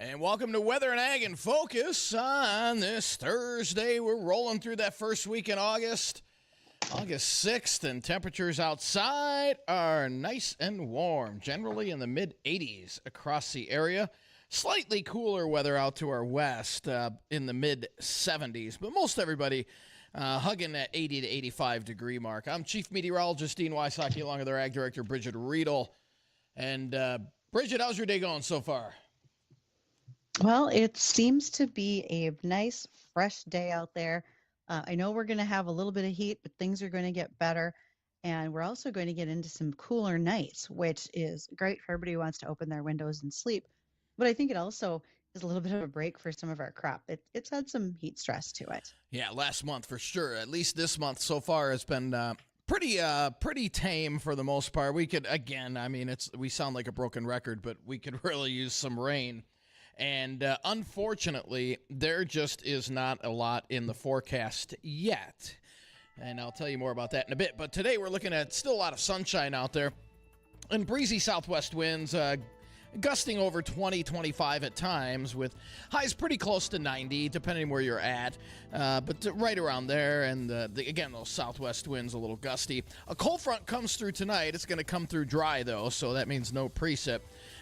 And welcome to Weather and Ag in Focus on this Thursday. We're rolling through that first week in August 6th, and temperatures outside are nice and warm, generally in the mid-80s across the area. Slightly cooler weather out to our west in the mid-70s, but most everybody hugging that 80 to 85 degree mark. I'm Chief Meteorologist Dean Wysocki, along with our Ag Director Bridgette Readel. And Bridgette, how's your day going so far? Well, it seems to be a nice, fresh day out there. I know we're going to have a little bit of heat, but things are going to get better. And we're also going to get into some cooler nights, which is great for everybody who wants to open their windows and sleep. But I think it also is a little bit of a break for some of our crop. It's had some heat stress to it. Yeah, last month for sure. At least this month so far has been pretty tame for the most part. We could, again, I mean, we sound like a broken record, but we could really use some rain. And unfortunately, there just is not a lot in the forecast yet. And I'll tell you more about that in a bit. But today we're looking at still a lot of sunshine out there and breezy southwest winds gusting over 20, 25 at times, with highs pretty close to 90, depending where you're at, but right around there. And again, those southwest winds a little gusty. A cold front comes through tonight. It's going to come through dry, though, so that means no precip.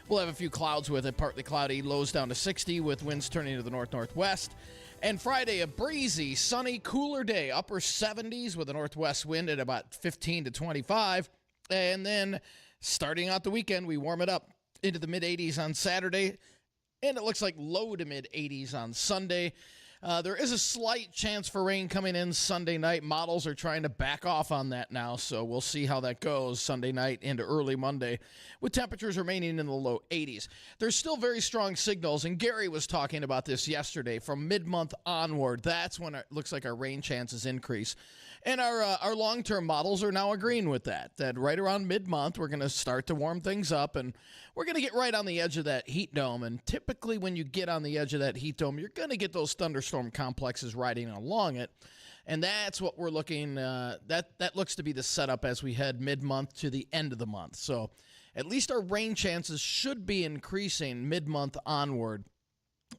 We'll have a few clouds with it, partly cloudy, lows down to 60 with winds turning to the north-northwest. And Friday, a breezy, sunny, cooler day, upper 70s with a northwest wind at about 15 to 25. And then starting out the weekend, we warm it up into the mid-80s on Saturday, and it looks like low to mid-80s on Sunday. There is a slight chance for rain coming in Sunday night. Models are trying to back off on that now, so we'll see how that goes Sunday night into early Monday, with temperatures remaining in the low 80s. There's still very strong signals, and Gary was talking about this yesterday. From mid-month onward, that's when it looks like our rain chances increase. And our long-term models are now agreeing with that right around mid-month, we're going to start to warm things up, and we're going to get right on the edge of that heat dome. And typically when you get on the edge of that heat dome, you're going to get those thunderstorm complexes riding along it. And that's what we're looking, that looks to be the setup as we head mid-month to the end of the month. So at least our rain chances should be increasing mid-month onward.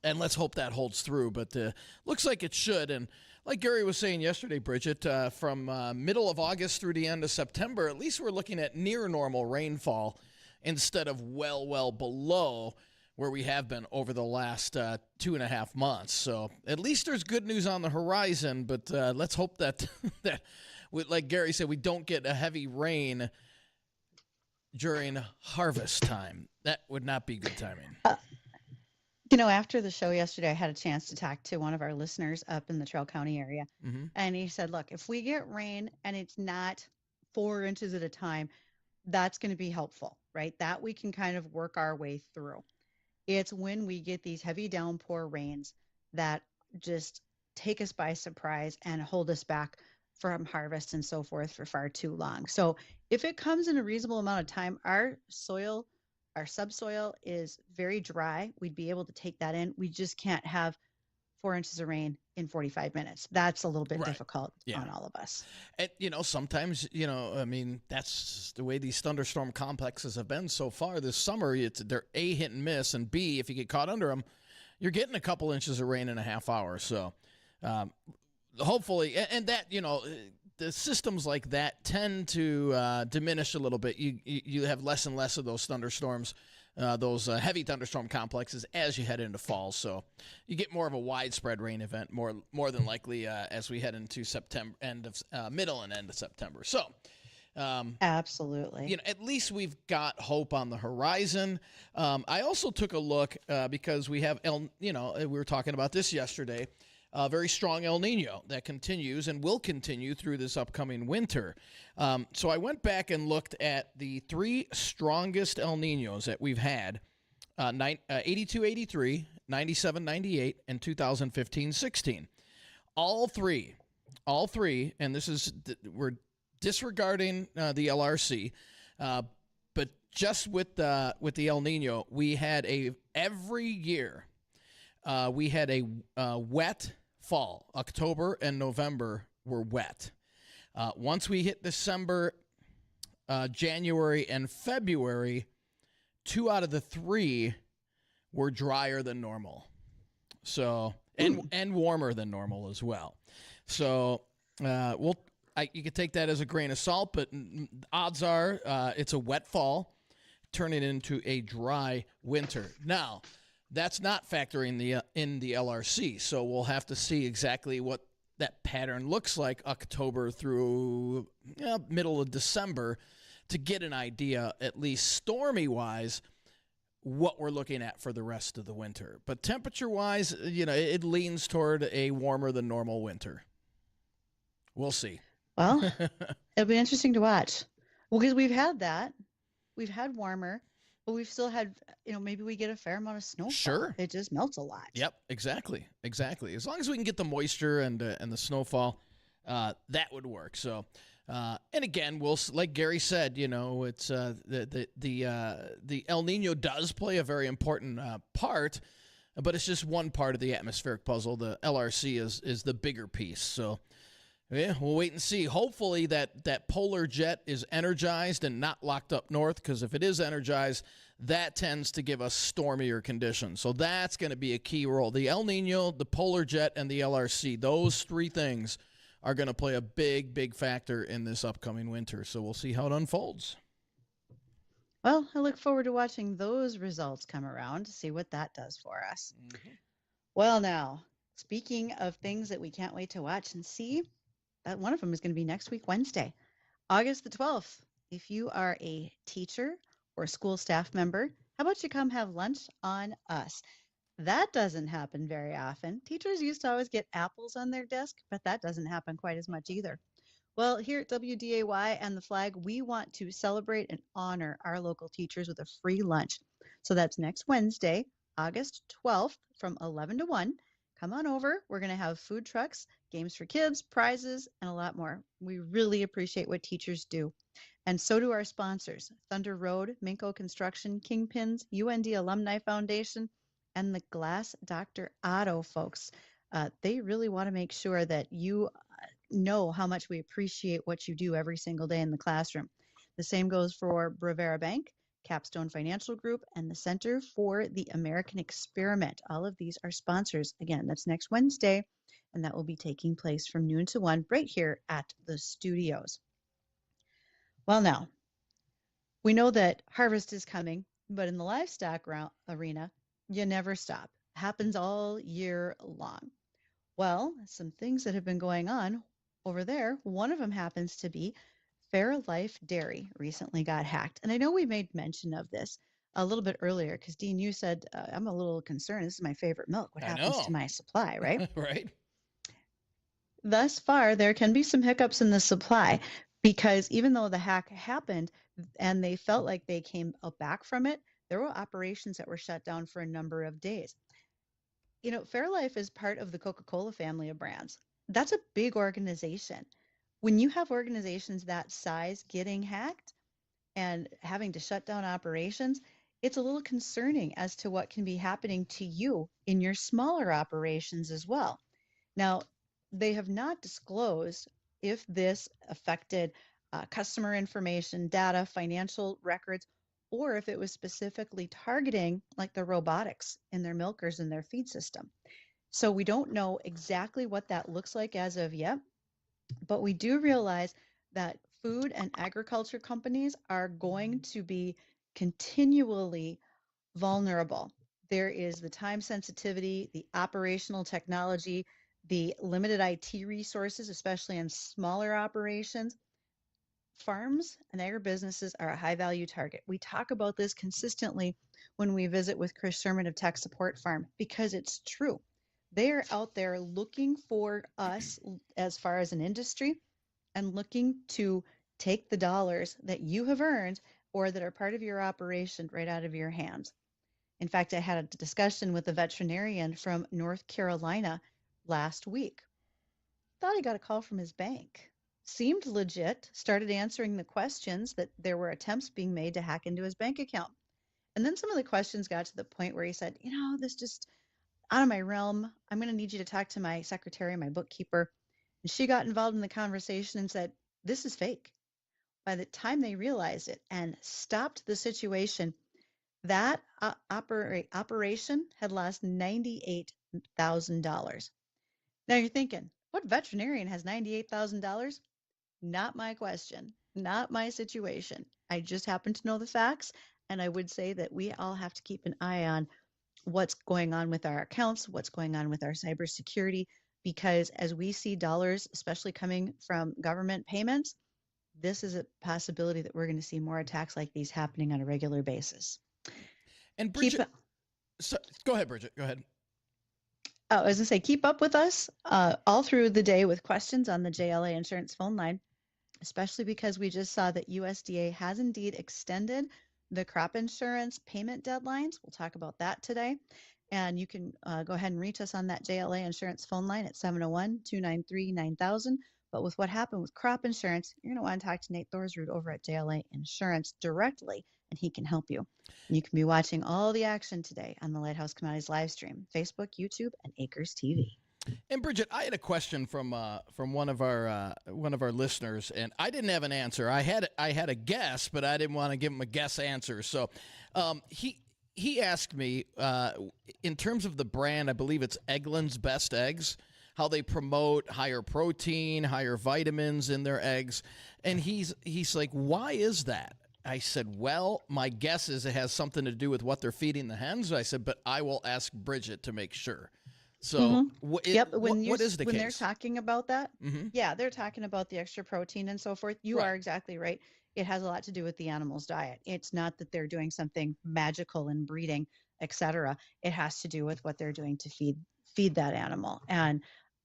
And let's hope that holds through, but looks like it should. And like Gary was saying yesterday, Bridgette, from middle of August through the end of September, at least we're looking at near normal rainfall instead of well below where we have been over the last 2.5 months. So at least there's good news on the horizon, but let's hope that, like Gary said, we don't get a heavy rain during harvest time. That would not be good timing. After the show yesterday, I had a chance to talk to one of our listeners up in the Trail County area. Mm-hmm. And he said, look, if we get rain and it's not 4 inches at a time, that's going to be helpful, right? That we can kind of work our way through. It's when we get these heavy downpour rains that just take us by surprise and hold us back from harvest and so forth for far too long. So if it comes in a reasonable amount of time, our subsoil is very dry. We'd be able to take that in. We just can't have 4 inches of rain in 45 minutes. That's a little bit difficult on all of us. And, sometimes, I mean, that's the way these thunderstorm complexes have been so far this summer. They're A, hit and miss, and B, if you get caught under them, you're getting a couple inches of rain in a half hour. So hopefully, and that, the systems like that tend to diminish a little bit. You have less and less of those thunderstorms, those heavy thunderstorm complexes as you head into fall. So you get more of a widespread rain event, more than likely as we head into September, middle and end of September. So absolutely, at least we've got hope on the horizon. I also took a look because we have we were talking about this yesterday. Very strong El Nino that continues and will continue through this upcoming winter. So I went back and looked at the 3 strongest El Ninos that we've had, 82-83, 97-98, and 2015-16. All three, and this is, we're disregarding the LRC, but just with the El Nino, we had every year we had a wet fall. October and November were wet. Once we hit December, January, and February, 2 out of the 3 were drier than normal. So and warmer than normal as well. So you could take that as a grain of salt, but odds are it's a wet fall turning into a dry winter. Now, that's not factoring in the LRC, so we'll have to see exactly what that pattern looks like October through middle of December to get an idea, at least stormy-wise, what we're looking at for the rest of the winter. But temperature-wise, it leans toward a warmer than normal winter. We'll see. Well, it'll be interesting to watch. Well, because we've had that. We've had warmer, but we've still had, maybe we get a fair amount of snowfall. Sure. It just melts a lot. Yep, exactly. As long as we can get the moisture and the snowfall, that would work. So, and again, like Gary said, it's the El Nino does play a very important part, but it's just one part of the atmospheric puzzle. The LRC is the bigger piece. So, yeah, we'll wait and see. Hopefully that polar jet is energized and not locked up north, because if it is energized, that tends to give us stormier conditions. So that's going to be a key role. The El Nino, the polar jet, and the LRC, those three things are going to play a big, big factor in this upcoming winter. So we'll see how it unfolds. Well, I look forward to watching those results come around to see what that does for us. Mm-hmm. Well, now, speaking of things that we can't wait to watch and see, that one of them is going to be next week, Wednesday, August the 12th. If you are a teacher or a school staff member, how about you come have lunch on us? That doesn't happen very often. Teachers used to always get apples on their desk, but that doesn't happen quite as much either. Well, here at WDAY and the Flag, we want to celebrate and honor our local teachers with a free lunch. So that's next Wednesday, August 12th from 11 to 1. Come on over. We're going to have food trucks, games for kids, prizes, and a lot more. We really appreciate what teachers do. And so do our sponsors, Thunder Road, Minko Construction, Kingpins, UND Alumni Foundation, and the Glass Dr. Otto folks. They really want to make sure that you know how much we appreciate what you do every single day in the classroom. The same goes for Brevera Bank, Capstone Financial Group, and the Center for the American Experiment. All of these are sponsors. Again, that's next Wednesday, and that will be taking place from noon to 1 right here at the studios. Well, now, we know that harvest is coming, but in the livestock arena, you never stop. It happens all year long. Well, some things that have been going on over there, one of them happens to be Fairlife Dairy recently got hacked. And I know we made mention of this a little bit earlier because, Dean, you said, I'm a little concerned. This is my favorite milk. What happens to my supply, right? Right. Thus far, there can be some hiccups in the supply because even though the hack happened and they felt like they came back from it, there were operations that were shut down for a number of days. Fairlife is part of the Coca-Cola family of brands. That's a big organization. When you have organizations that size getting hacked and having to shut down operations, it's a little concerning as to what can be happening to you in your smaller operations as well. Now, they have not disclosed if this affected customer information, data, financial records, or if it was specifically targeting like the robotics in their milkers and their feed system. So we don't know exactly what that looks like as of yet, but we do realize that food and agriculture companies are going to be continually vulnerable. There is the time sensitivity, the operational technology, the limited IT resources, especially in smaller operations. Farms and agribusinesses are a high-value target. We talk about this consistently when we visit with Chris Sherman of Tech Support Farm because it's true. They are out there looking for us as far as an industry and looking to take the dollars that you have earned or that are part of your operation right out of your hands. In fact, I had a discussion with a veterinarian from North Carolina last week. Thought he got a call from his bank. Seemed legit, started answering the questions that there were attempts being made to hack into his bank account. And then some of the questions got to the point where he said, this just out of my realm. I'm going to need you to talk to my secretary, my bookkeeper. And she got involved in the conversation and said, this is fake. By the time they realized it and stopped the situation, That operation had lost $98,000. Now you're thinking, what veterinarian has $98,000? Not my question, not my situation. I just happen to know the facts. And I would say that we all have to keep an eye on what's going on with our accounts, what's going on with our cybersecurity, because as we see dollars, especially coming from government payments, this is a possibility that we're going to see more attacks like these happening on a regular basis. And Bridgette, go ahead, Bridgette. Go ahead. I was going to say, keep up with us all through the day with questions on the JLA Insurance phone line, especially because we just saw that USDA has indeed extended the crop insurance payment deadlines. We'll talk about that today. And you can go ahead and reach us on that JLA Insurance phone line at 701-293-9000. But with what happened with crop insurance, you're going to want to talk to Nate Thorsrud over at JLA Insurance directly, and he can help you. You can be watching all the action today on the Lighthouse Commodities live stream, Facebook, YouTube, and Acres TV. And Bridgette, I had a question from one of our listeners, and I didn't have an answer. I had a guess, but I didn't want to give him a guess answer. So he asked me in terms of the brand, I believe it's Eggland's Best Eggs, how they promote higher protein, higher vitamins in their eggs, and he's like, why is that? I said, well, my guess is it has something to do with what they're feeding the hens. I said, but I will ask Bridgette to make sure. So, what is the case? When they're talking about that, yeah, they're talking about the extra protein and so forth. You are exactly right. It has a lot to do with the animal's diet. It's not that they're doing something magical in breeding, etc. It has to do with what they're doing to feed that animal. And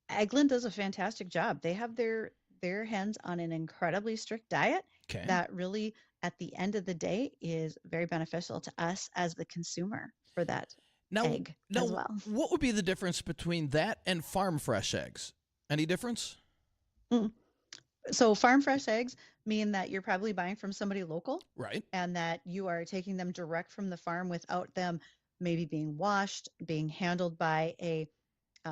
Eggland does a fantastic job. They have their hens on an incredibly strict diet that really, at the end of the day, is very beneficial to us as the consumer for that. Egg as well. What would be the difference between that and farm fresh eggs? Any difference? So farm fresh eggs mean that you're probably buying from somebody local, right? And that you are taking them direct from the farm without them maybe being washed, being handled by a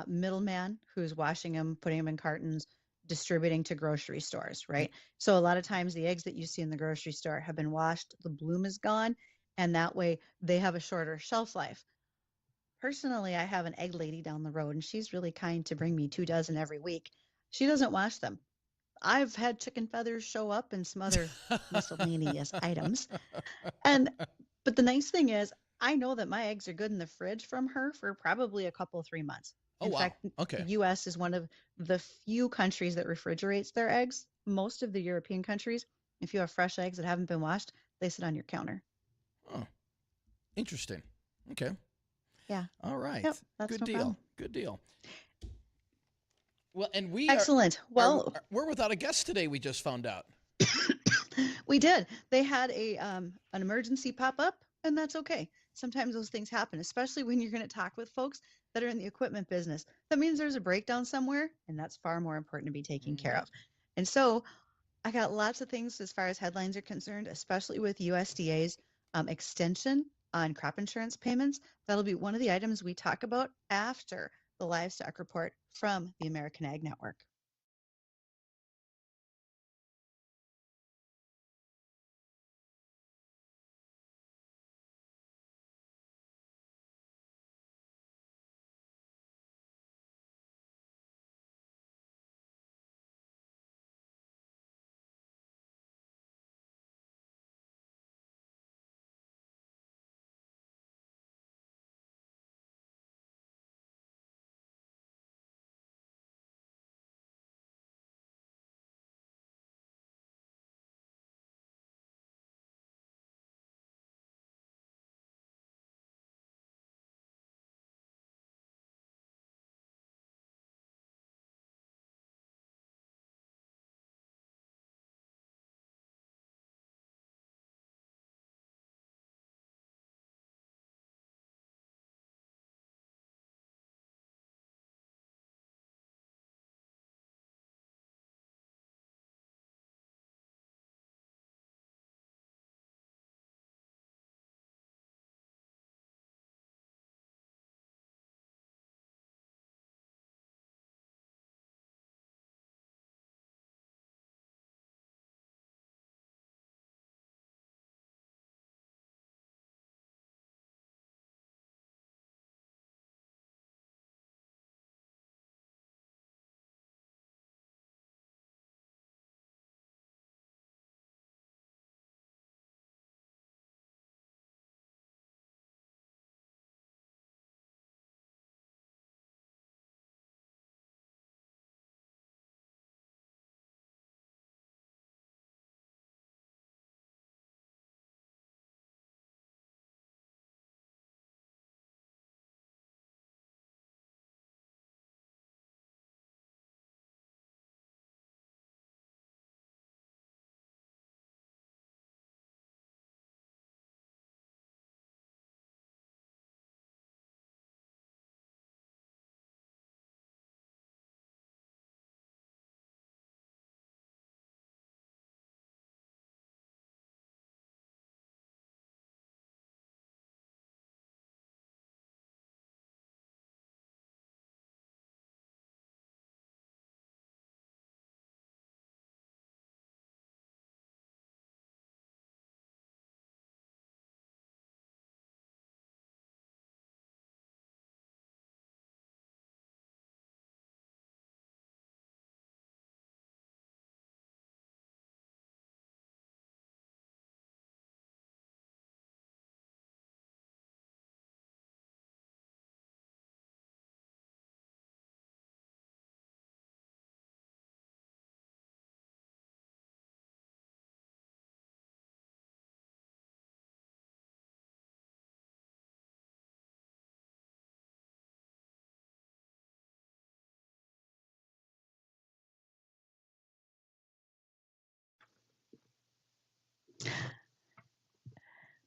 middleman who's washing them, putting them in cartons, distributing to grocery stores, right? So a lot of times the eggs that you see in the grocery store have been washed, the bloom is gone, and that way they have a shorter shelf life. Personally, I have an egg lady down the road, and she's really kind to bring me 2 dozen every week. She doesn't wash them. I've had chicken feathers show up and some other miscellaneous items. But the nice thing is, I know that my eggs are good in the fridge from her for probably a couple, 3 months. In fact, the U.S. is one of the few countries that refrigerates their eggs. Most of the European countries, if you have fresh eggs that haven't been washed, they sit on your counter. Oh, interesting. Okay. Yeah. All right. Yep, that's Good no deal. problem. Good deal. Well, and we excellent. We're without a guest today. We just found out. We did. They had an emergency pop up, and that's okay. Sometimes those things happen, especially when you're going to talk with folks that are in the equipment business. That means there's a breakdown somewhere, and that's far more important to be taken care of. And so I got lots of things as far as headlines are concerned, especially with USDA's extension on crop insurance payments. That'll be one of the items we talk about after the livestock report from the American Ag Network.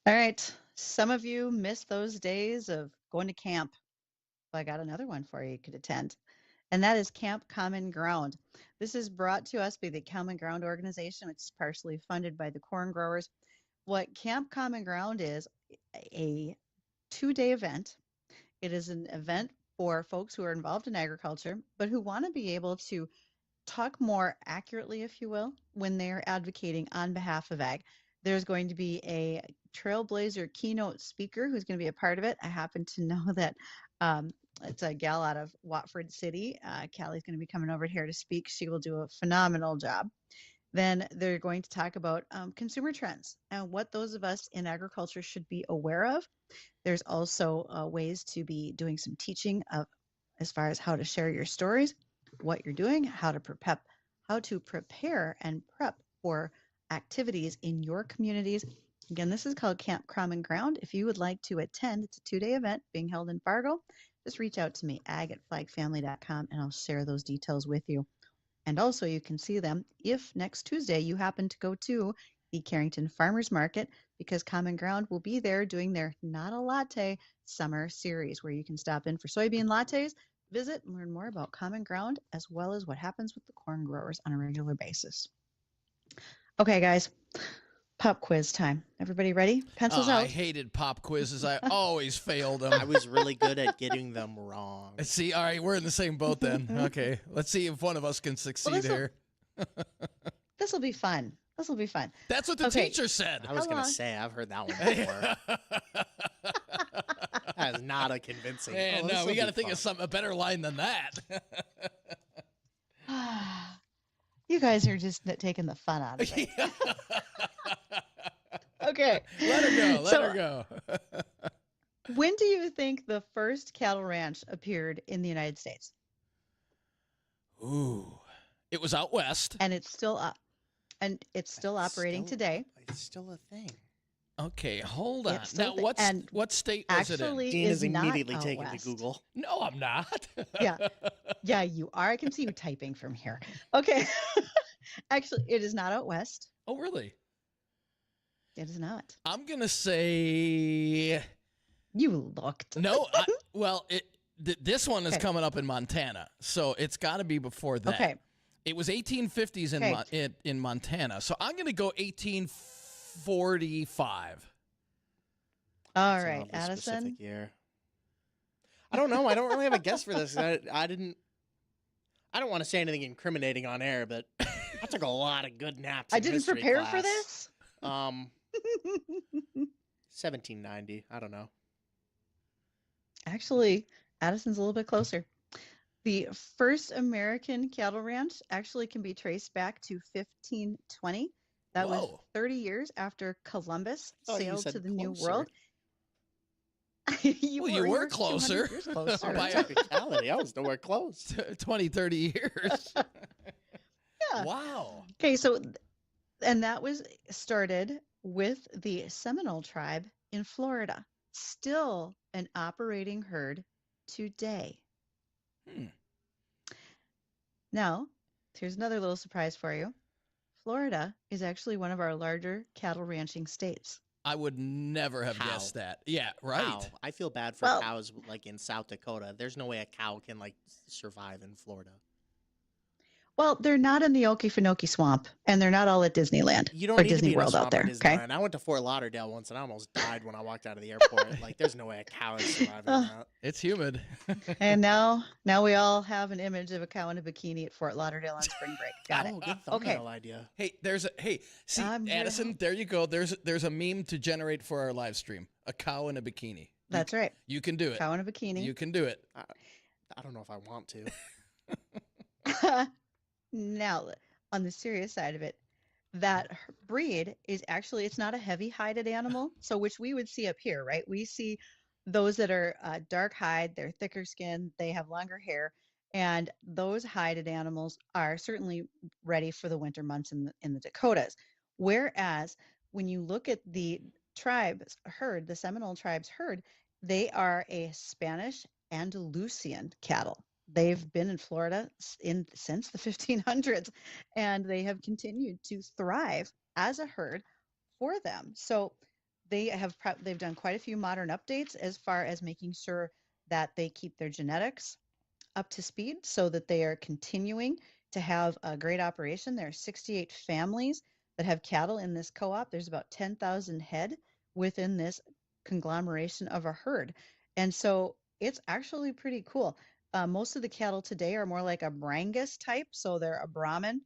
All right. Some of you missed those days of going to camp. Well, I got another one for you could attend, and that is Camp Common Ground. This is brought to us by the Common Ground organization, which is partially funded by the corn growers. What Camp Common Ground is a 2-day event. It is an event for folks who are involved in agriculture, but who want to be able to talk more accurately, if you will, when they're advocating on behalf of ag. There's going to be a trailblazer keynote speaker who's going to be a part of it. I happen to know that it's a gal out of Watford City. Callie's going to be coming over here to speak. She will do a phenomenal job. Then they're going to talk about consumer trends and what those of us in agriculture should be aware of. There's also ways to be doing some teaching of as far as how to share your stories, what you're doing, how to prepare and prep for activities in your communities. Again, this is called Camp Common Ground. If you would like to attend, it's a 2-day event being held in Fargo. Just reach out to me, ag@flagfamily.com, and I'll share those details with you. And also you can see them if next Tuesday you happen to go to the Carrington Farmers Market, because Common Ground will be there doing their Not a Latte summer series where you can stop in for soybean lattes, visit and learn more about Common Ground, as well as what happens with the corn growers on a regular basis. Okay, guys, pop quiz time. Everybody ready? Pencils out. I hated pop quizzes. I always failed them. I was really good at getting them wrong. See, all right, we're in the same boat then. Okay, let's see if one of us can succeed here. This will be fun. This will be fun. That's what the teacher said. I was going to say, I've heard that one before. That is not a convincing. Man, no, we got to think of a better line than that. You guys are just taking the fun out of it. Okay. Let her go. Let her go. When do you think the first cattle ranch appeared in the United States? Ooh. It was out west. And it's still up. And it's still operating today. It's still a thing. Okay, hold on. Now, what state was it in? Dean is immediately taken to Google. No, I'm not. Yeah, you are. I can see you typing from here. Okay. Actually, it is not out west. Oh, really? It is not. I'm going to say... You looked. No, this one is coming up in Montana, so it's got to be before that. Okay. It was 1850s in Montana, so I'm going to go 1845. All right, Addison. Year. I don't know. I don't really have a guess for this. I don't want to say anything incriminating on air, but I took a lot of good naps. I didn't prepare for this. 1790. I don't know. Actually, Addison's a little bit closer. The first American cattle ranch actually can be traced back to 1520. That was 30 years after Columbus sailed to the New World. you were closer. By technicality, I was nowhere close. 20, 30 years. Yeah. Wow. Okay, so, and that was started with the Seminole tribe in Florida. Still an operating herd today. Now, here's another little surprise for you. Florida is actually one of our larger cattle ranching states. I would never have guessed that. Yeah, right. How? I feel bad for cows like in South Dakota. There's no way a cow can like survive in Florida. Well, they're not in the Okefenokee Swamp, and they're not all at Disneyland you don't or need Disney to be World out there. Okay. I went to Fort Lauderdale once, and I almost died when I walked out of the airport. Like, there's no way a cow is surviving that. It's humid. And now we all have an image of a cow in a bikini at Fort Lauderdale on spring break. Got it. Good thumbnail idea. Hey, see, Addison, there you go. There's a meme to generate for our live stream. A cow in a bikini. That's right. You can do it. Cow in a bikini. You can do it. I don't know if I want to. Now, on the serious side of it, that breed is actually, it's not a heavy hided animal. So which we would see up here, right? We see those that are dark hide, they're thicker skin, they have longer hair. And those hided animals are certainly ready for the winter months in the Dakotas. Whereas when you look at the tribe's herd, the Seminole tribe's herd, they are a Spanish Andalusian cattle. They've been in Florida since the 1500s, and they have continued to thrive as a herd for them. So they've done quite a few modern updates as far as making sure that they keep their genetics up to speed so that they are continuing to have a great operation. There are 68 families that have cattle in this co-op. There's about 10,000 head within this conglomeration of a herd. And so it's actually pretty cool. Most of the cattle today are more like a Brangus type. So they're a Brahman,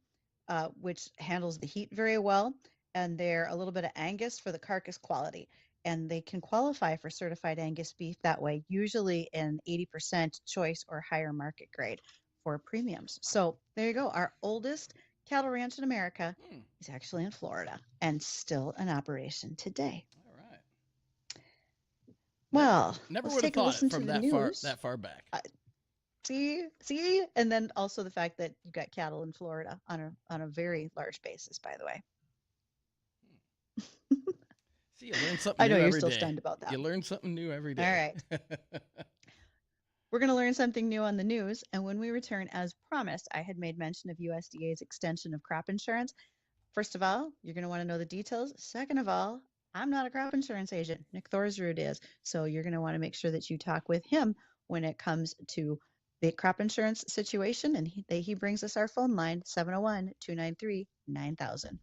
which handles the heat very well. And they're a little bit of Angus for the carcass quality. And they can qualify for certified Angus beef that way, usually in 80% choice or higher market grade for premiums. So there you go. Our oldest cattle ranch in America is actually in Florida and still in operation today. All right. Well, never let's would have take a thought listen it from to the that news. far back. See, and then also the fact that you got cattle in Florida on a very large basis, by the way. See, you learn something I know new you're every still day. stunned about that. You learn something new every day. All right. We're going to learn something new on the news. And when we return, as promised, I had made mention of USDA's extension of crop insurance. First of all, you're going to want to know the details. Second of all, I'm not a crop insurance agent. Nick Thorsrud is. So you're going to want to make sure that you talk with him when it comes to the crop insurance situation. And he brings us our phone line, 701-293-9000.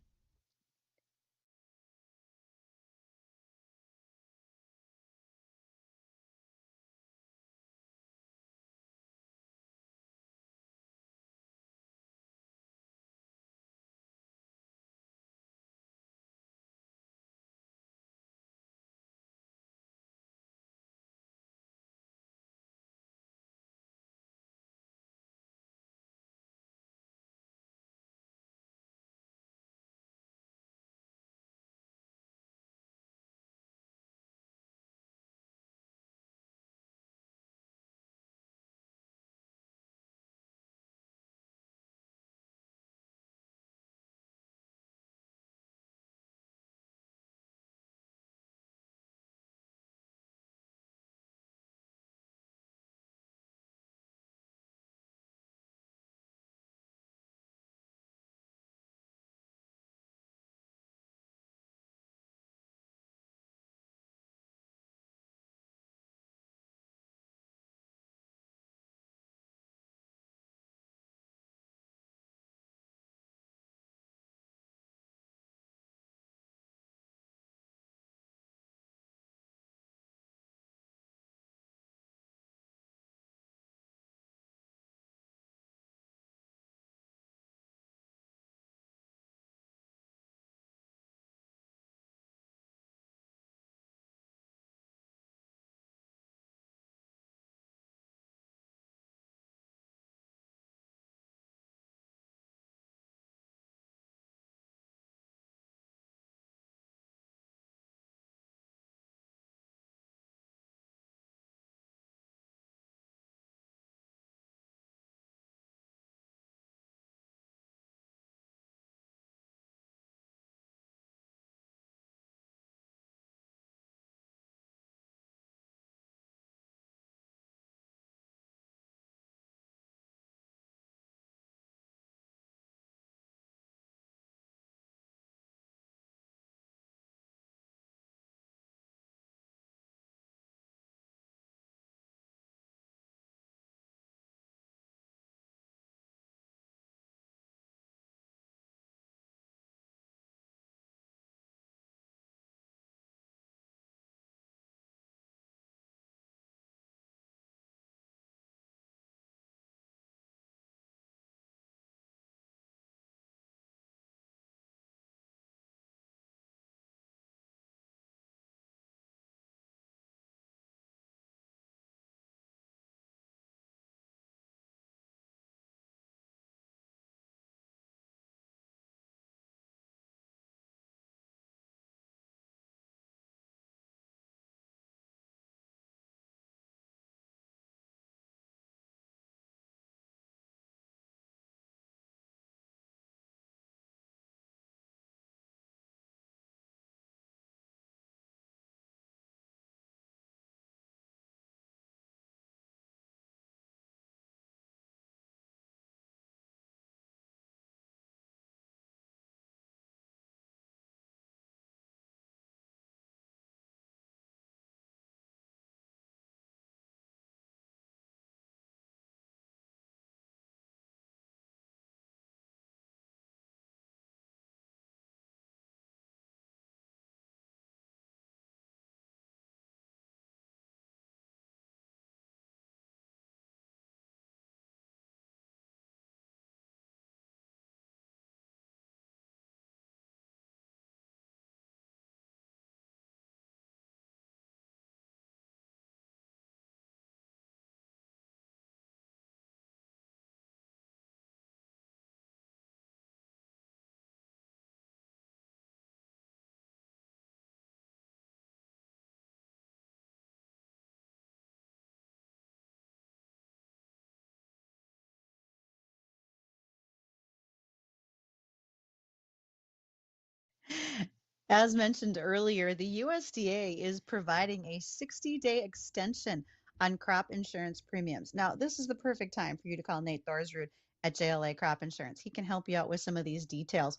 As mentioned earlier, the USDA is providing a 60-day extension on crop insurance premiums. Now, this is the perfect time for you to call Nate Thorsrud at JLA Crop Insurance. He can help you out with some of these details.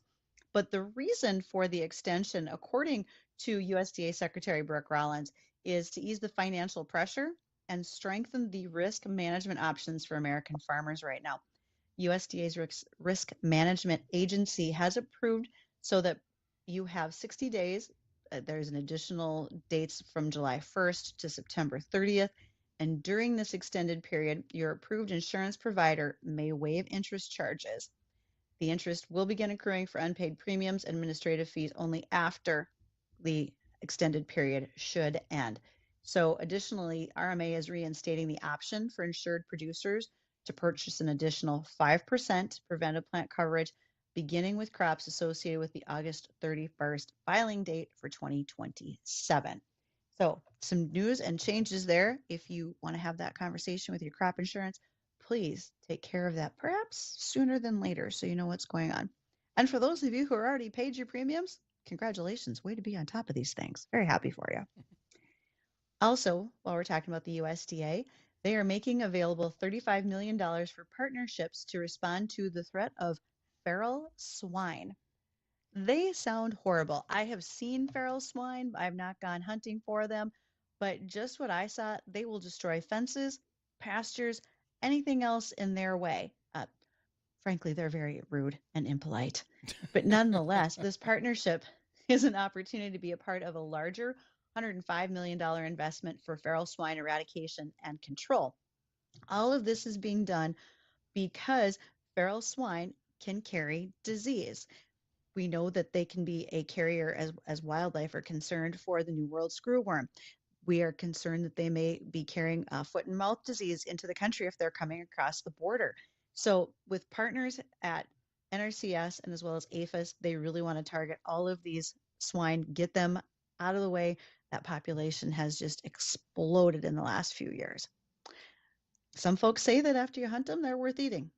But the reason for the extension, according to USDA Secretary Brooke Rollins, is to ease the financial pressure and strengthen the risk management options for American farmers right now. USDA's risk management agency has approved so that you have 60 days. There's an additional dates from July 1st to September 30th. And during this extended period, your approved insurance provider may waive interest charges. The interest will begin accruing for unpaid premiums and administrative fees only after the extended period should end. So additionally, RMA is reinstating the option for insured producers to purchase an additional 5% preventive plant coverage, beginning with crops associated with the August 31st filing date for 2027. So some news and changes there. If you want to have that conversation with your crop insurance, please take care of that perhaps sooner than later so you know what's going on. And for those of you who already paid your premiums, congratulations. Way to be on top of these things. Very happy for you. Also, while we're talking about the USDA, they are making available $35 million for partnerships to respond to the threat of feral swine. They sound horrible. I have seen feral swine. I've not gone hunting for them, but just what I saw, they will destroy fences, pastures, anything else in their way. Frankly, they're very rude and impolite. But nonetheless, this partnership is an opportunity to be a part of a larger $105 million investment for feral swine eradication and control. All of this is being done because feral swine can carry disease. We know that they can be a carrier as wildlife are concerned for the New World screwworm. We are concerned that they may be carrying foot and mouth disease into the country if they're coming across the border. So with partners at NRCS and as well as APHIS, they really want to target all of these swine, get them out of the way. That population has just exploded in the last few years. Some folks say that after you hunt them, they're worth eating.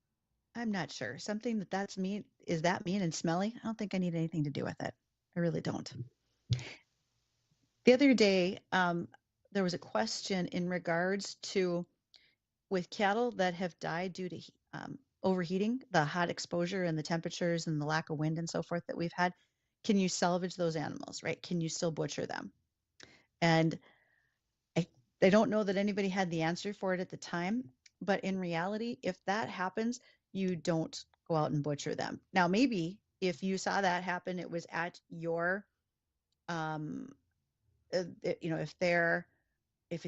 I'm not sure. Something that's mean, is that mean and smelly? I don't think I need anything to do with it. I really don't. The other day, there was a question in regards to with cattle that have died due to overheating, the hot exposure and the temperatures and the lack of wind and so forth that we've had. Can you salvage those animals, right? Can you still butcher them? And I don't know that anybody had the answer for it at the time, but in reality, if that happens, you don't go out and butcher them. Now, maybe if you saw that happen, it was at your, if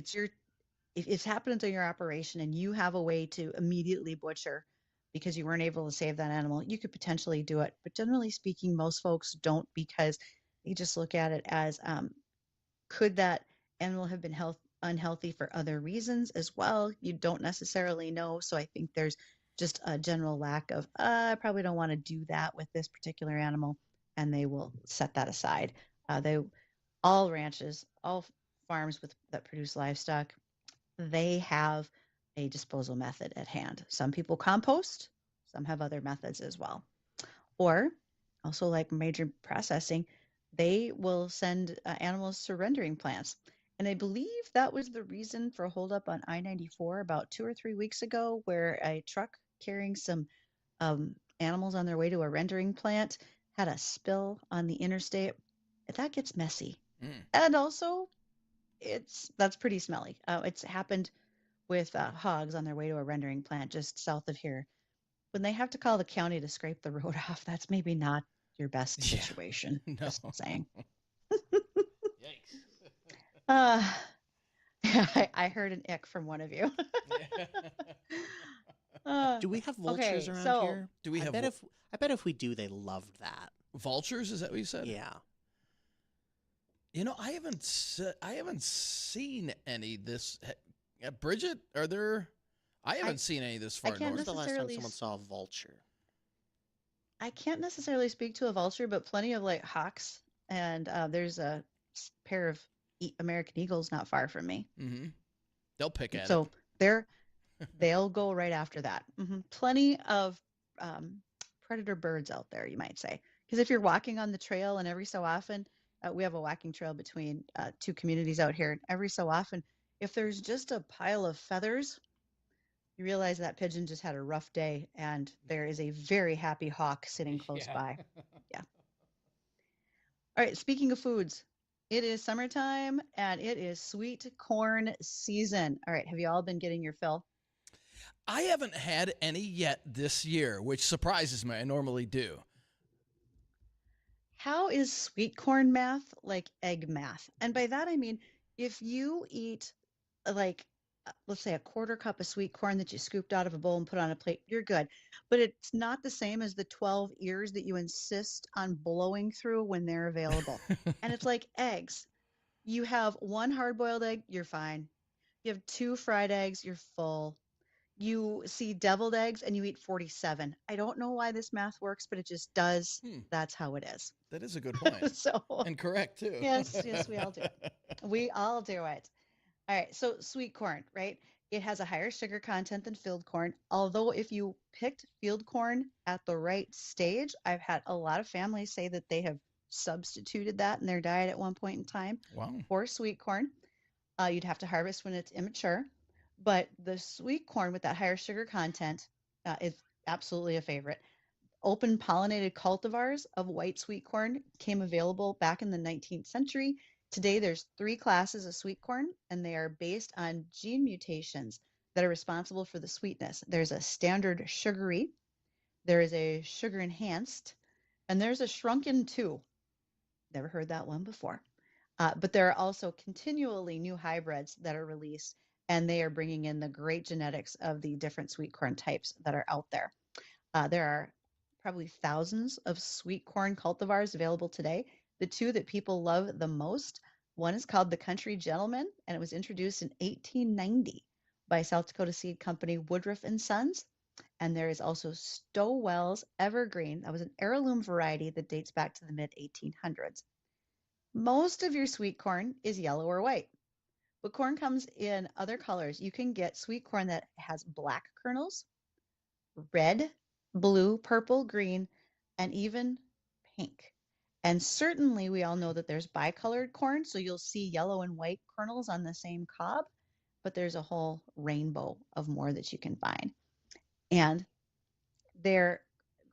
it's happened to your operation and you have a way to immediately butcher because you weren't able to save that animal, you could potentially do it. But generally speaking, most folks don't because they just look at it as, could that animal have been unhealthy for other reasons as well? You don't necessarily know. So I think there's just a general lack of, I probably don't want to do that with this particular animal, and they will set that aside. All ranches, all farms that produce livestock, they have a disposal method at hand. Some people compost, some have other methods as well. Or also like major processing, they will send animals to rendering plants. And I believe that was the reason for a holdup on I-94 about 2 or 3 weeks ago, where a truck carrying some animals on their way to a rendering plant had a spill on the interstate. That gets messy. And also, that's pretty smelly. It's happened with hogs on their way to a rendering plant just south of here. When they have to call the county to scrape the road off, that's maybe not your best situation. No. Just saying. Yikes. I heard an ick from one of you. Do we have vultures around here? Do we have? I bet if we do, they love that. Vultures? Is that what you said? Yeah. You know, I haven't seen any this. Bridgette, are there? I haven't seen any this far north. When was the last time someone saw a vulture? I can't necessarily speak to a vulture, but plenty of like hawks, and there's a pair of American eagles not far from me. Mm-hmm. They'll pick at it. So they'll go right after that. Mm-hmm. Plenty of predator birds out there, you might say, because if you're walking on the trail and every so often we have a walking trail between two communities out here. And every so often, if there's just a pile of feathers, you realize that pigeon just had a rough day, and there is a very happy hawk sitting close by. Yeah. All right. Speaking of foods, it is summertime and it is sweet corn season. All right. Have you all been getting your fill? I haven't had any yet this year, which surprises me. I normally do. How is sweet corn math like egg math? And by that, I mean, if you eat like, let's say a quarter cup of sweet corn that you scooped out of a bowl and put on a plate, you're good. But it's not the same as the 12 ears that you insist on blowing through when they're available. And it's like eggs. You have one hard-boiled egg, you're fine. You have 2 fried eggs, you're full. You see deviled eggs and you eat 47. I don't know why this math works, but it just does. That's how it is. That is a good point. So, and correct, too. yes, we all do it. We all do it. All right, so sweet corn, right? It has a higher sugar content than field corn. Although if you picked field corn at the right stage, I've had a lot of families say that they have substituted that in their diet at one point in time for sweet corn. You'd have to harvest when it's immature. But the sweet corn with that higher sugar content is absolutely a favorite. Open pollinated cultivars of white sweet corn came available back in the 19th century. Today, there's 3 classes of sweet corn, and they are based on gene mutations that are responsible for the sweetness. There's a standard sugary, there is a sugar enhanced, and there's a shrunken too. Never heard that one before. But there are also continually new hybrids that are released, and they are bringing in the great genetics of the different sweet corn types that are out there. There are probably thousands of sweet corn cultivars available today. The 2 that people love the most, one is called the Country Gentleman, and it was introduced in 1890 by South Dakota seed company Woodruff and Sons. And there is also Stowell's Evergreen. That was an heirloom variety that dates back to the mid-1800s. Most of your sweet corn is yellow or white. But corn comes in other colors. You can get sweet corn that has black kernels, red, blue, purple, green, and even pink. And certainly we all know that there's bicolored corn, so you'll see yellow and white kernels on the same cob, but there's a whole rainbow of more that you can find. And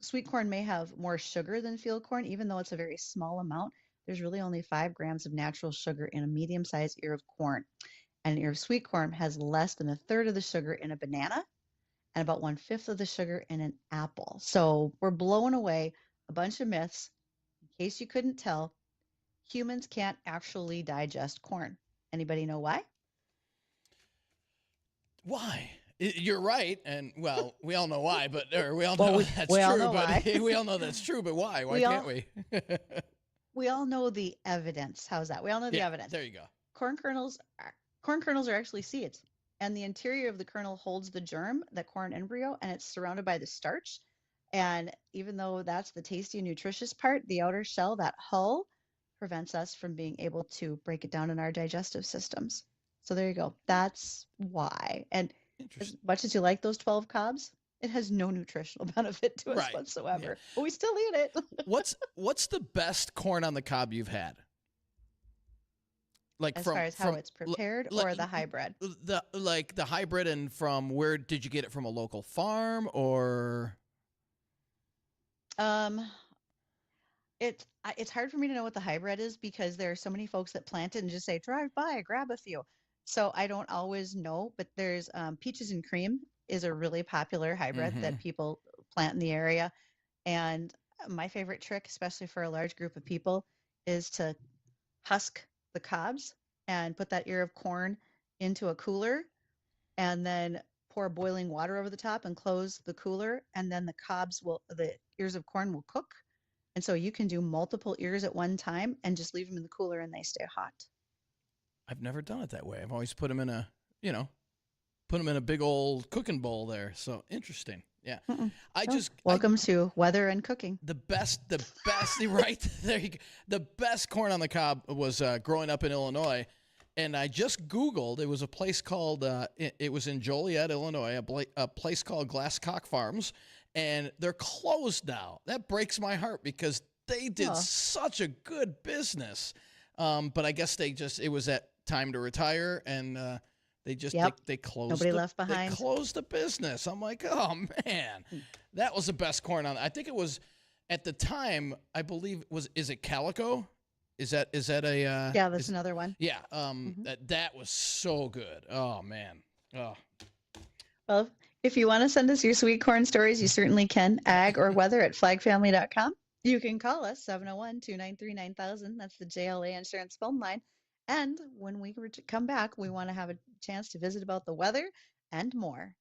sweet corn may have more sugar than field corn, even though it's a very small amount. There's really only 5 grams of natural sugar in a medium-sized ear of corn. And an ear of sweet corn has less than 1/3 of the sugar in a banana and about 1/5 of the sugar in an apple. So we're blowing away a bunch of myths. In case you couldn't tell, humans can't actually digest corn. Anybody know why? Why? You're right, and well, we all know why, but we all know that's true. We all know that's true, but why? Why can't we? We all know the evidence. How's that? We all know the evidence. There you go. Corn kernels are actually seeds, and the interior of the kernel holds the germ, the corn embryo, and it's surrounded by the starch. And even though that's the tasty and nutritious part, the outer shell, that hull, prevents us from being able to break it down in our digestive systems. So there you go. That's why. And as much as you like those 12 cobs, it has no nutritional benefit to us whatsoever. Yeah. But we still eat it. What's the best corn on the cob you've had? Like as far as how it's prepared or the hybrid? The hybrid, and from where did you get it, from a local farm or? It's hard for me to know what the hybrid is because there are so many folks that plant it and just say, drive by, grab a few. So I don't always know, but there's Peaches and Cream is a really popular hybrid that people plant in the area. And my favorite trick, especially for a large group of people, is to husk the cobs and put that ear of corn into a cooler and then pour boiling water over the top and close the cooler. And then the ears of corn will cook. And so you can do multiple ears at one time and just leave them in the cooler and they stay hot. I've never done it that way. I've always put them in a big old cooking bowl there. So interesting. Yeah. Welcome to weather and cooking. The best, right there. The best corn on the cob was growing up in Illinois. And I just Googled, it was a place called, it was in Joliet, Illinois, a place called Glasscock Farms. And they're closed now. That breaks my heart because they did Oh. such a good business. But I guess it was that time to retire, and they just Yep. they closed Nobody the, left behind. They closed the business. I'm like, oh man, that was the best corn on. I think it was at the time. I believe is it Calico? Is that a Yeah, that's another one. yeah? Mhm. That was so good. Oh man. Oh. Well, if you want to send us your sweet corn stories, you certainly can. Ag or weather at flagfamily.com. You can call us 701-293-9000. That's the JLA Insurance phone line. And when we come back, we want to have a chance to visit about the weather and more.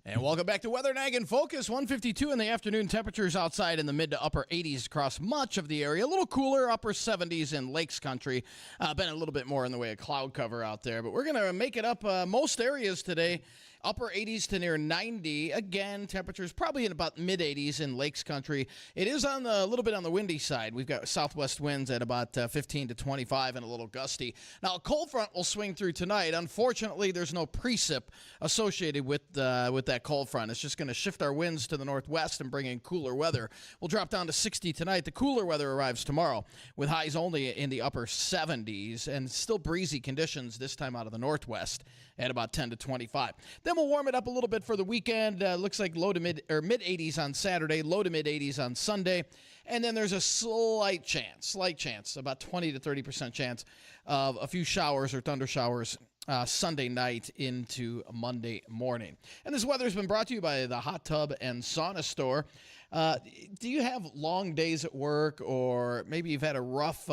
And welcome back to Weather Nag in Focus. 152 in the afternoon. Temperatures outside in the mid to upper 80s across much of the area. A little cooler, upper 70s in Lakes Country. Been a little bit more in the way of cloud cover out there. But we're going to make it up most areas today. Upper 80s to near 90. Again, temperatures probably in about mid 80s in Lakes Country. It is on the, a little bit on the windy side. We've got southwest winds at about 15 to 25 and a little gusty. Now, a cold front will swing through tonight. Unfortunately, there's no precip associated with that cold front. It's just going to shift our winds to the northwest and bring in cooler weather. We'll drop down to 60 tonight. The cooler weather arrives tomorrow with highs only in the upper 70s and still breezy conditions this time out of the northwest at about 10 to 25. Then we'll warm it up a little bit for the weekend. Looks like low to mid 80s on Saturday, low to mid 80s on Sunday. And then there's a slight chance, about 20 to 30% chance of a few showers or thunder showers Sunday night into Monday morning. And this weather's been brought to you by the Hot Tub and Sauna Store. Do you have long days at work, or maybe you've had a rough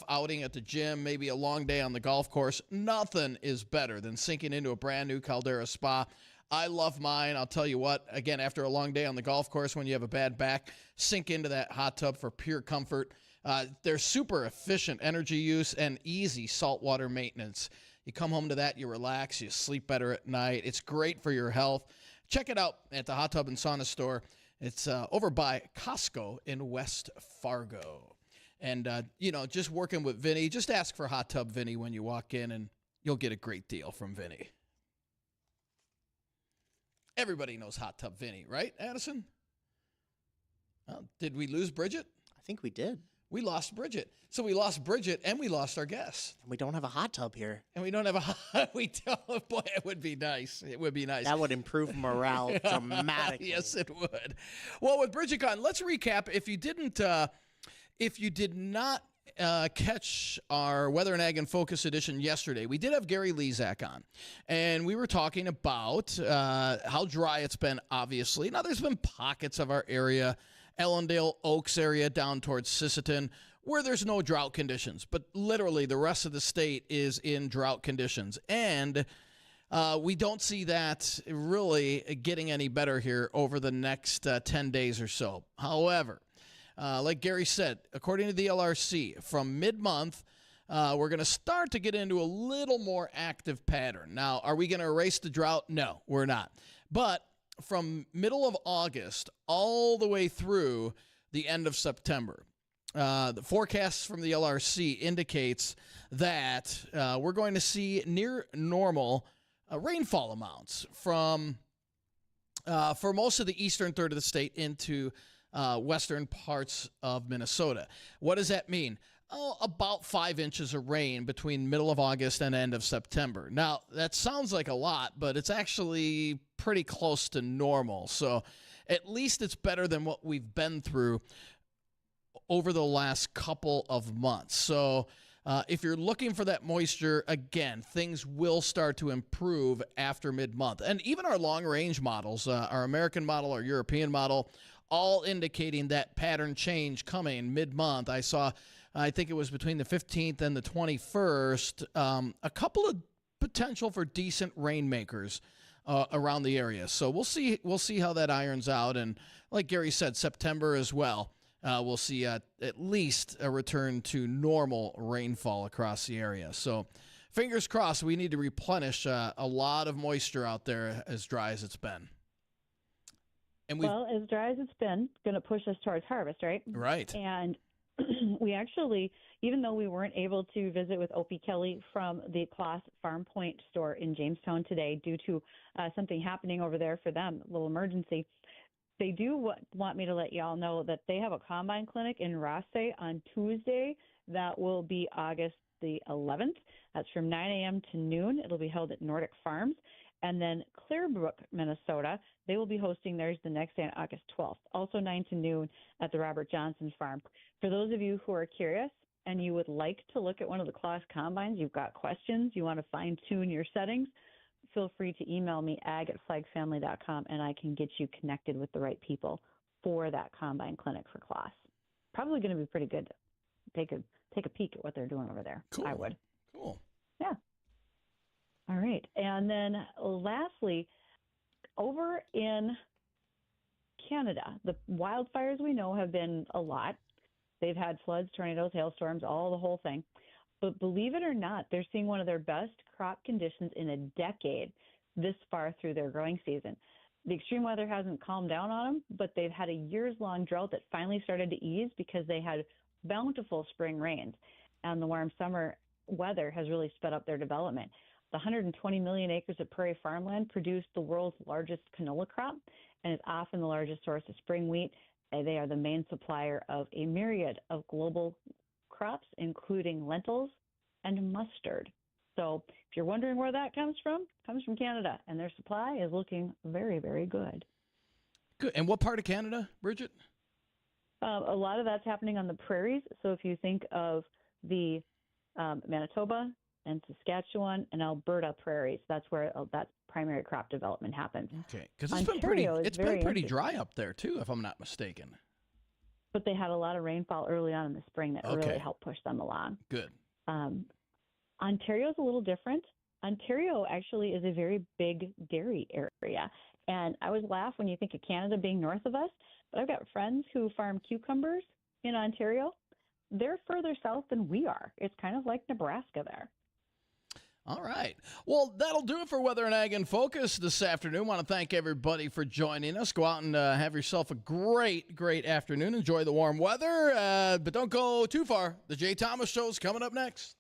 outing at the gym, maybe a long day on the golf course? Nothing is better than sinking into a brand new Caldera spa. I love mine. I'll tell you what, again, after a long day on the golf course, when you have a bad back, sink into that hot tub for pure comfort. They're super efficient energy use and easy saltwater maintenance. You come home to that, you relax, you sleep better at night. It's great for your health. Check it out at the Hot Tub and Sauna Store. It's over by Costco in West Fargo. And, just working with Vinny, just ask for Hot Tub Vinny when you walk in, and you'll get a great deal from Vinny. Everybody knows Hot Tub Vinny, right, Addison? Did we lose Bridgette? I think we did. We lost Bridgette. So we lost Bridgette, and we lost our guest. We don't have a hot tub here. And we don't have boy, it would be nice. It would be nice. That would improve morale dramatically. Yes, it would. Well, with Bridgette gone, let's recap. If you did not catch our Weather and Ag and Focus edition yesterday, we did have Gary Lezak on, and we were talking about how dry it's been, obviously. Now, there's been pockets of our area, Ellendale, Oaks area, down towards Sisseton, where there's no drought conditions. But literally, the rest of the state is in drought conditions. And we don't see that really getting any better here over the next 10 days or so. However, like Gary said, according to the LRC, from mid-month, we're going to start to get into a little more active pattern. Now, are we going to erase the drought? No, we're not. But from middle of August all the way through the end of September, the forecasts from the LRC indicates that we're going to see near normal rainfall amounts from for most of the eastern third of the state into western parts of Minnesota. What does that mean? About 5 inches of rain between middle of August and end of September. Now, that sounds like a lot, but it's actually pretty close to normal. So at least it's better than what we've been through over the last couple of months. So if you're looking for that moisture, again, things will start to improve after mid-month. And even our long-range models, our American model, our European model, all indicating that pattern change coming mid-month. I think it was between the 15th and the 21st, a couple of potential for decent rainmakers around the area. So we'll see how that irons out. And like Gary said, September as well. We'll see at least a return to normal rainfall across the area. So fingers crossed, we need to replenish a lot of moisture out there as dry as it's been. And as dry as it's been, going to push us towards harvest, right? Right. And we actually, even though we weren't able to visit with Opie Kelly from the Claas Greenpoint store in Jamestown today due to something happening over there for them, a little emergency, they do want me to let y'all know that they have a combine clinic in Rosse on Tuesday. That will be August the 11th. That's from 9 a.m. to noon. It'll be held at Nordic Farms. And then Clearbrook, Minnesota, they will be hosting theirs the next day on August 12th, also 9 to noon at the Robert Johnson Farm. For those of you who are curious and you would like to look at one of the Claas combines, you've got questions, you want to fine-tune your settings, feel free to email me, ag@flagfamily.com, and I can get you connected with the right people for that combine clinic for Claas. Probably going to be pretty good. Take a peek at what they're doing over there. Cool. I would. Cool. Yeah. All right. And then lastly, over in Canada, the wildfires we know have been a lot. They've had floods, tornadoes, hailstorms, the whole thing. But believe it or not, they're seeing one of their best crop conditions in a decade this far through their growing season. The extreme weather hasn't calmed down on them, but they've had a years-long drought that finally started to ease because they had bountiful spring rains. And the warm summer weather has really sped up their development. The 120 million acres of prairie farmland produced the world's largest canola crop and is often the largest source of spring wheat. They are the main supplier of a myriad of global crops, including lentils and mustard. So if you're wondering where that comes from, it comes from Canada, and their supply is looking very, very good. Good. And what part of Canada, Bridgette? A lot of that's happening on the prairies. So if you think of the Manitoba and Saskatchewan and Alberta prairies, that's where that primary crop development happens. Okay, because it's been pretty dry up there too, if I'm not mistaken. But they had a lot of rainfall early on in the spring that really helped push them along. Good. Ontario's a little different. Ontario actually is a very big dairy area. And I always laugh when you think of Canada being north of us, but I've got friends who farm cucumbers in Ontario. They're further south than we are. It's kind of like Nebraska there. All right. Well, that'll do it for Weather and Ag in Focus this afternoon. Want to thank everybody for joining us. Go out and have yourself a great, great afternoon. Enjoy the warm weather, but don't go too far. The Jay Thomas Show's coming up next.